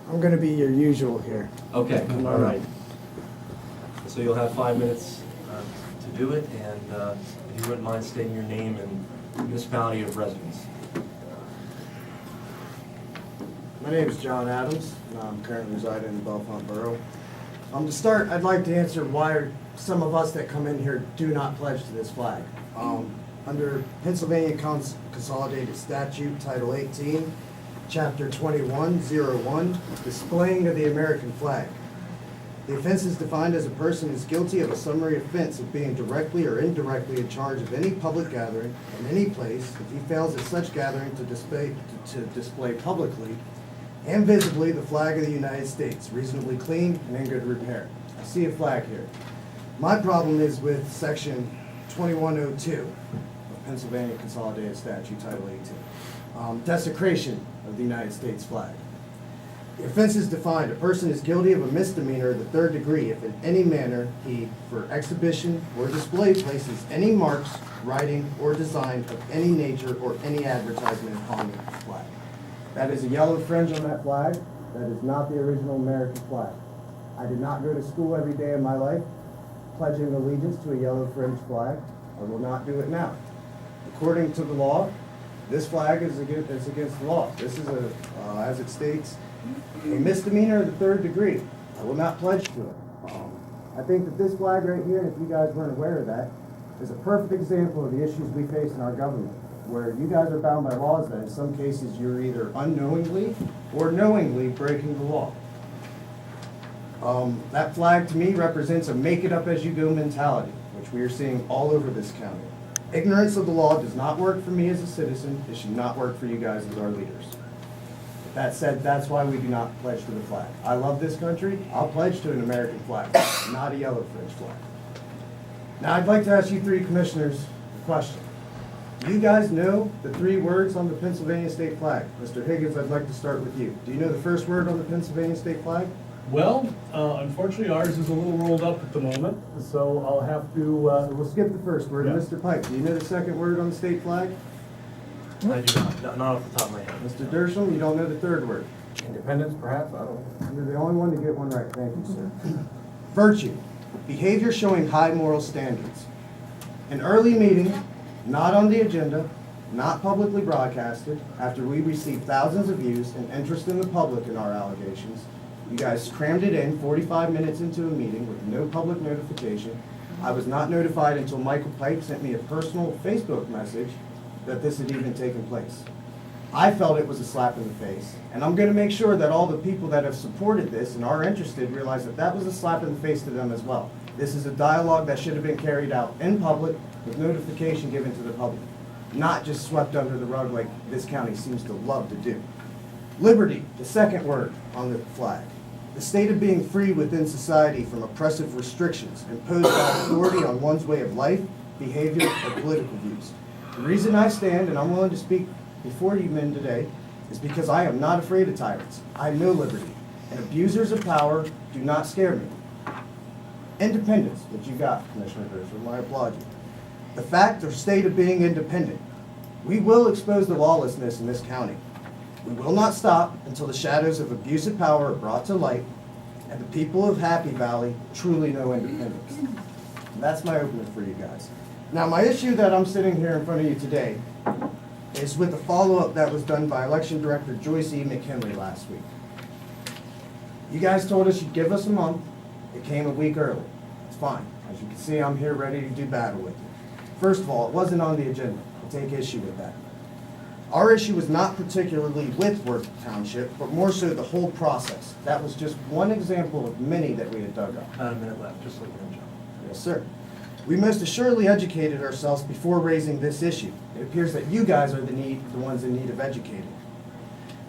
I'm going to be your usual here. Okay, all right. So you'll have 5 minutes to do it, and if you wouldn't mind stating your name and municipality of residence. My name is John Adams, and I'm currently residing in Bellefonte Borough. To start, I'd like to answer why some of us that come in here do not pledge to this flag. Under Pennsylvania Consolidated Statute, Title 18, Chapter 2101, displaying of the American flag. The offense is defined as a person is guilty of a summary offense of being directly or indirectly in charge of any public gathering in any place if he fails at such gathering to display publicly and visibly the flag of the United States, reasonably clean and in good repair. I see a flag here. My problem is with Section 2102 of Pennsylvania Consolidated Statute, Title 18. Desecration of the United States flag. The offense is defined, a person is guilty of a misdemeanor of the third degree if in any manner he, for exhibition or display, places any marks, writing, or design of any nature or any advertisement upon the flag. That is a yellow fringe on that flag. That is not the original American flag. I did not go to school every day of my life pledging allegiance to a yellow fringe flag. I will not do it now. According to the law, this flag is against the law. This is, as it states, a misdemeanor of the third degree. I will not pledge to it. I think that this flag right here, and if you guys weren't aware of that, is a perfect example of the issues we face in our government, where you guys are bound by laws that in some cases you're either unknowingly or knowingly breaking the law. That flag to me represents a make it up as you go mentality, which we are seeing all over this county. Ignorance of the law does not work for me as a citizen. It should not work for you guys as our leaders. With that said, that's why we do not pledge to the flag. I love this country. I'll pledge to an American flag, not a yellow fringe flag. Now I'd like to ask you three commissioners a question. Do you guys know the three words on the Pennsylvania state flag? Mr. Higgins, I'd like to start with you. Do you know the first word on the Pennsylvania state flag? Well, unfortunately, ours is a little rolled up at the moment, so I'll have to. So we'll skip the first word. Yeah. Mr. Pike, do you know the second word on the state flag? I do not off the top of my head. Mr. Dersham, you don't know the third word? Independence, perhaps? I don't know. You're the only one to get one right. Thank you, sir. Virtue, behavior showing high moral standards. An early meeting, not on the agenda, not publicly broadcasted, after we received thousands of views and interest in the public in our allegations. You guys crammed it in 45 minutes into a meeting with no public notification. I was not notified until Michael Pike sent me a personal Facebook message that this had even taken place. I felt it was a slap in the face, and I'm going to make sure that all the people that have supported this and are interested realize that that was a slap in the face to them as well. This is a dialogue that should have been carried out in public with notification given to the public, not just swept under the rug like this county seems to love to do. Liberty, the second word on the flag. The state of being free within society from oppressive restrictions imposed by authority on one's way of life, behavior, or political views. The reason I stand, and I'm willing to speak before you men today, is because I am not afraid of tyrants. I know liberty, and abusers of power do not scare me. Independence, that you got, Commissioner Dersham, I applaud you. The fact or state of being independent. We will expose the lawlessness in this county. We will not stop until the shadows of abusive power are brought to light and the people of Happy Valley truly know independence. And that's my opener for you guys. Now, my issue that I'm sitting here in front of you today is with the follow-up that was done by Election Director Joyce E. McKinley last week. You guys told us you'd give us a month. It came a week early. It's fine. As you can see, I'm here ready to do battle with you. First of all, it wasn't on the agenda. I'll take issue with that. Our issue was not particularly with Worth Township, but more so the whole process. That was just one example of many that we had dug up. About a minute left, just like you're in, John. Yes, sir. We most assuredly educated ourselves before raising this issue. It appears that you guys are the ones in need of educating.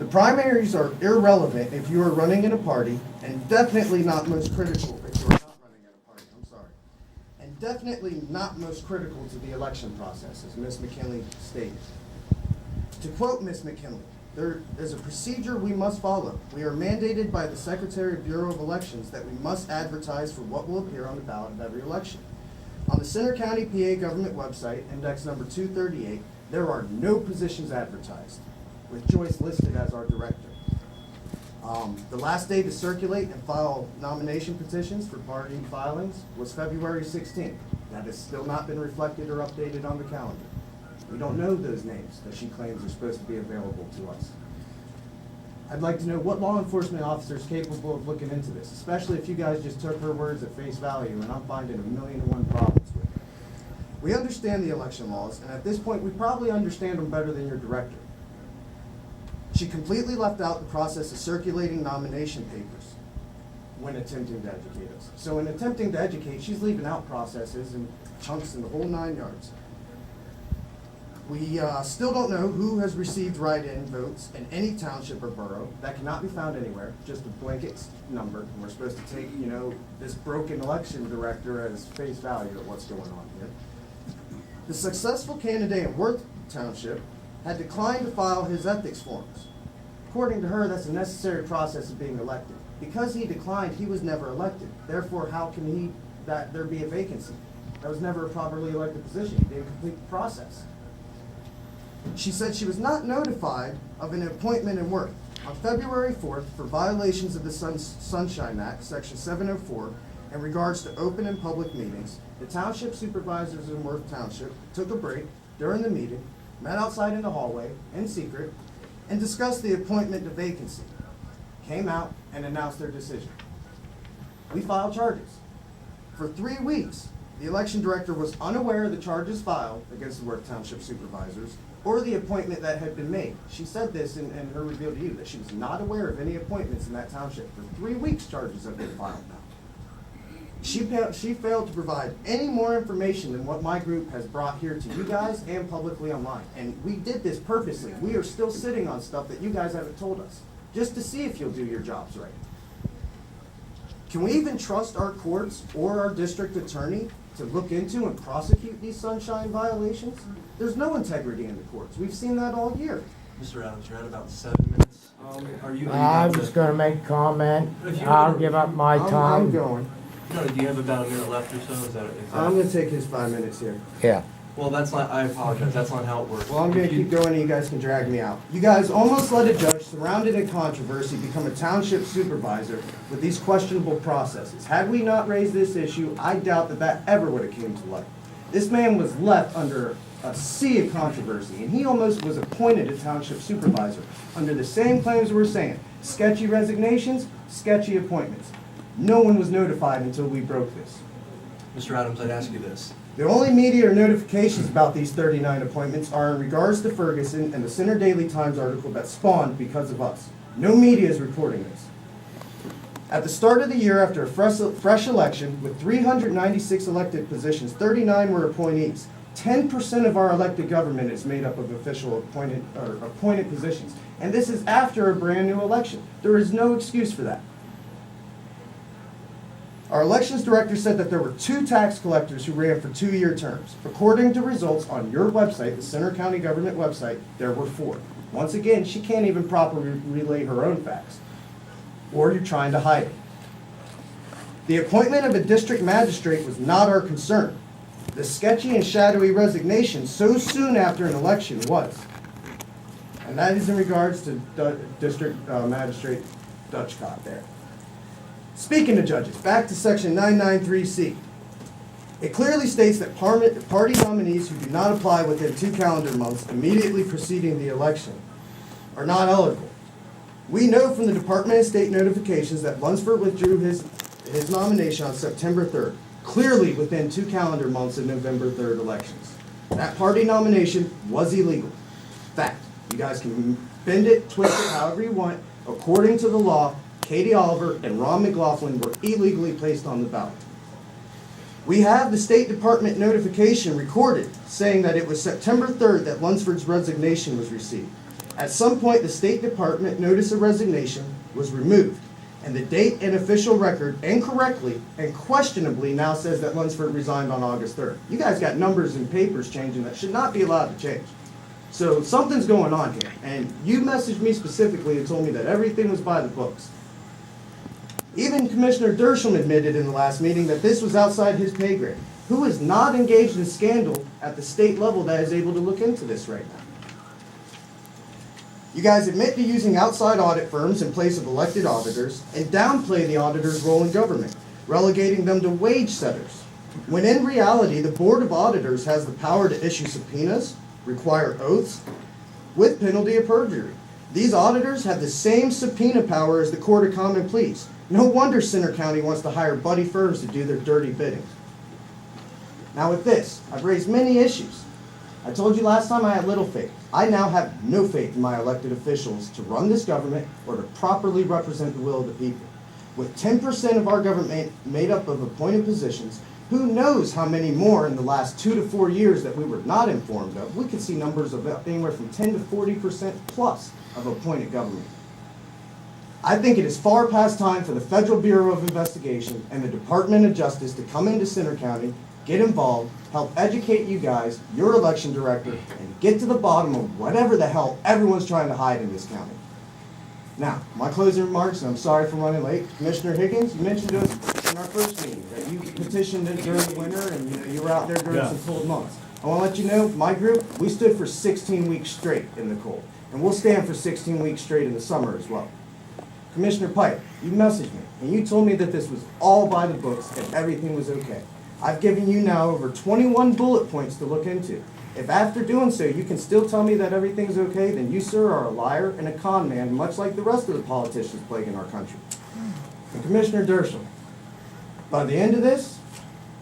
The primaries are irrelevant if you are running in a party, and definitely not most critical if you are not running in a party. I'm sorry. And definitely not most critical to the election process, as Ms. McKinley stated. To quote Ms. McKinley, there is a procedure we must follow. We are mandated by the Secretary of Bureau of Elections that we must advertise for what will appear on the ballot of every election. On the Center County, PA government website, index number 238, there are no positions advertised, with Joyce listed as our director. The last day to circulate and file nomination petitions for party filings was February 16th. That has still not been reflected or updated on the calendar. We don't know those names that she claims are supposed to be available to us. I'd like to know what law enforcement officer is capable of looking into this, especially if you guys just took her words at face value, and I'm finding 1,000,001 problems with it. We understand the election laws, and at this point, we probably understand them better than your director. She completely left out the process of circulating nomination papers when attempting to educate us. So in attempting to educate, she's leaving out processes and chunks in the whole 9 yards. We still don't know who has received write-in votes in any township or borough. That cannot be found anywhere, just a blanket number. And we're supposed to take, this broken election director as face value of what's going on here. The successful candidate in Worth Township had declined to file his ethics forms. According to her, that's a necessary process of being elected. Because he declined, he was never elected. Therefore, how can there be a vacancy? That was never a properly elected position. He didn't complete the process. She said she was not notified of an appointment in Worth on February 4th for violations of the Sunshine Act, Section 704, in regards to open and public meetings. The township supervisors in Worth Township took a break during the meeting, met outside in the hallway in secret, and discussed the appointment to vacancy, came out and announced their decision. We filed charges. For 3 weeks, the election director was unaware of the charges filed against the Worth Township supervisors or the appointment that had been made. She said this in her reveal to you, that she was not aware of any appointments in that township. For 3 weeks, charges have been filed now. She failed to provide any more information than what my group has brought here to you guys and publicly online. And we did this purposely. We are still sitting on stuff that you guys haven't told us, just to see if you'll do your jobs right. Can we even trust our courts or our district attorney to look into and prosecute these sunshine violations? There's no integrity in the courts. We've seen that all year. Mr. Adams, you're at about 7 minutes. Are you? I'm just gonna make a comment. If you I'll were- give up my I'm time. going. No, do you have about a minute left or so? Is that? I'm gonna take his 5 minutes here. Yeah. Well, that's not, I apologize, that's not how it works. Well, I'm gonna If you- keep going and you guys can drag me out. You guys almost let a judge surrounded in controversy become a township supervisor with these questionable processes. Had we not raised this issue, I doubt that ever would have came to light. This man was left under a sea of controversy, and he almost was appointed a township supervisor under the same claims we're saying. Sketchy resignations, sketchy appointments. No one was notified until we broke this. Mr. Adams, I'd ask you this. The only media or notifications about these 39 appointments are in regards to Ferguson and the Center Daily Times article that spawned because of us. No media is reporting this. At the start of the year, after a fresh election with 396 elected positions, 39 were appointees. 10% of our elected government is made up of official appointed positions. And this is after a brand new election. There is no excuse for that. Our elections director said that there were 2 tax collectors who ran for 2-year terms. According to results on your website, the Center County Government website, there were 4. Once again, she can't even properly relay her own facts. Or you're trying to hide it. The appointment of a district magistrate was not our concern. The sketchy and shadowy resignation so soon after an election was. And that is in regards to District Magistrate Dutchcott there. Speaking of judges, back to section 993C. It clearly states that party nominees who do not apply within 2 calendar months immediately preceding the election are not eligible. We know from the Department of State notifications that Lunsford withdrew his nomination on September 3rd, clearly within 2 calendar months of November 3rd elections. That party nomination was illegal. Fact. You guys can bend it, twist it, however you want. According to the law, Katie Oliver and Ron McLaughlin were illegally placed on the ballot. We have the State Department notification recorded saying that it was September 3rd that Lunsford's resignation was received. At some point, the State Department notice of resignation was removed, and the date and official record incorrectly and questionably now says that Lunsford resigned on August 3rd. You guys got numbers and papers changing that should not be allowed to change. So something's going on here, and you messaged me specifically and told me that everything was by the books. Even Commissioner Dersham admitted in the last meeting that this was outside his pay grade. Who is not engaged in scandal at the state level that is able to look into this right now? You guys admit to using outside audit firms in place of elected auditors and downplay the auditor's role in government, relegating them to wage setters. When in reality, the Board of Auditors has the power to issue subpoenas, require oaths, with penalty of perjury. These auditors have the same subpoena power as the Court of Common Pleas. No wonder Center County wants to hire buddy firms to do their dirty bidding. Now with this, I've raised many issues. I told you last time I had little faith. I now have no faith in my elected officials to run this government or to properly represent the will of the people. With 10% of our government made up of appointed positions, who knows how many more in the last 2 to 4 years that we were not informed of? We could see numbers of anywhere from 10 to 40% plus of appointed government. I think it is far past time for the Federal Bureau of Investigation and the Department of Justice to come into Center County, get involved, help educate you guys, your election director, and get to the bottom of whatever the hell everyone's trying to hide in this county. Now, my closing remarks, and I'm sorry for running late. Commissioner Higgins, you mentioned to us in our first meeting that you petitioned it during the winter and you were out there during some cold months. I want to let you know, my group, we stood for 16 weeks straight in the cold. And we'll stand for 16 weeks straight in the summer as well. Commissioner Pike, you messaged me, and you told me that this was all by the books and everything was okay. I've given you now over 21 bullet points to look into. If after doing so you can still tell me that everything's okay, then you, sir, are a liar and a con man, much like the rest of the politicians plaguing our country. And Commissioner Dershel, by the end of this,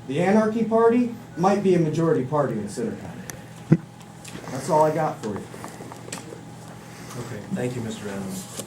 the Anarchy Party might be a majority party in Center County. That's all I got for you. Okay, thank you, Mr. Adams.